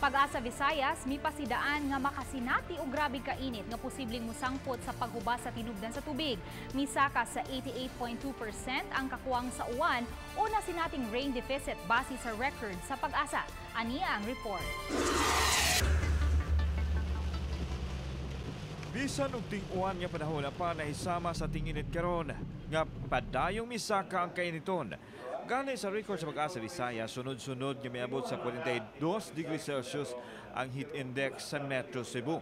PAGASA Visayas, may pasidaan nga makasinati o grabe kainit nga posibleng musangpot sa paghubas sa tinubdan sa tubig. Misaka sa 88.2% ang kakuwang sa uwan o na sinating rain deficit base sa record sa PAGASA. Aniya ang report. Bisan og ting-uwan nga panahon pa nahisama sa tinginit karon nga padayong misaka ang kainiton. Gani sa record sa PAGASA Visayas, sunod-sunod nga miabot sa 42 degrees Celsius ang heat index sa Metro Cebu.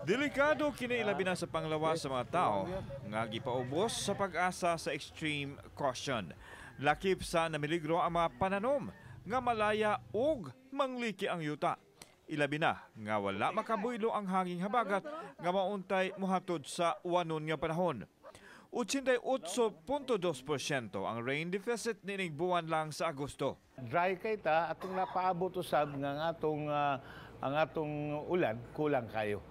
Delikado kini ilabi na sa panglawas sa mga tao nga gipaubos sa PAGASA sa extreme caution. Lakip sa namiligro ang mga pananom nga malaya og mangliki ang yuta. Ilabi na nga wala makabuylo ang hanging habagat nga mauntay muhatod sa wanon nga panahon. 88.2% ang rain deficit nining buwan lang sa Agosto. Dry kay ta atong napaabot usab nga ang atong ulan kulang kayo.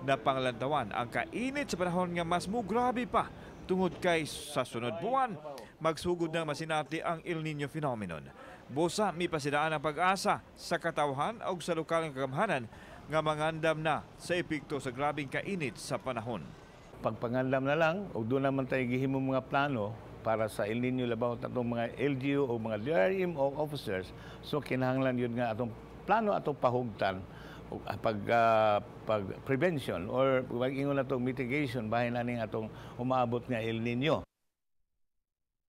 Napanglantawan ang kainit sa panahon nga mas mugrabe pa tungod kay sa sunod buwan magsugod na masinati ang El Niño phenomenon. Busa mi pasidaan ang PAGASA sa katawhan o sa lokal nga kagamhanan nga mangandam na sa epekto sa grabing kainit sa panahon. Pagpangandam na lang o doon naman tayo gihimo mga plano para sa El Niño labaw atong mga LGU o mga DRM o officers. So kinahanglan yun nga atong plano atong pahugtan pag prevention or pag-ingon atong mitigation bahin aning atong umaabot nga El Niño.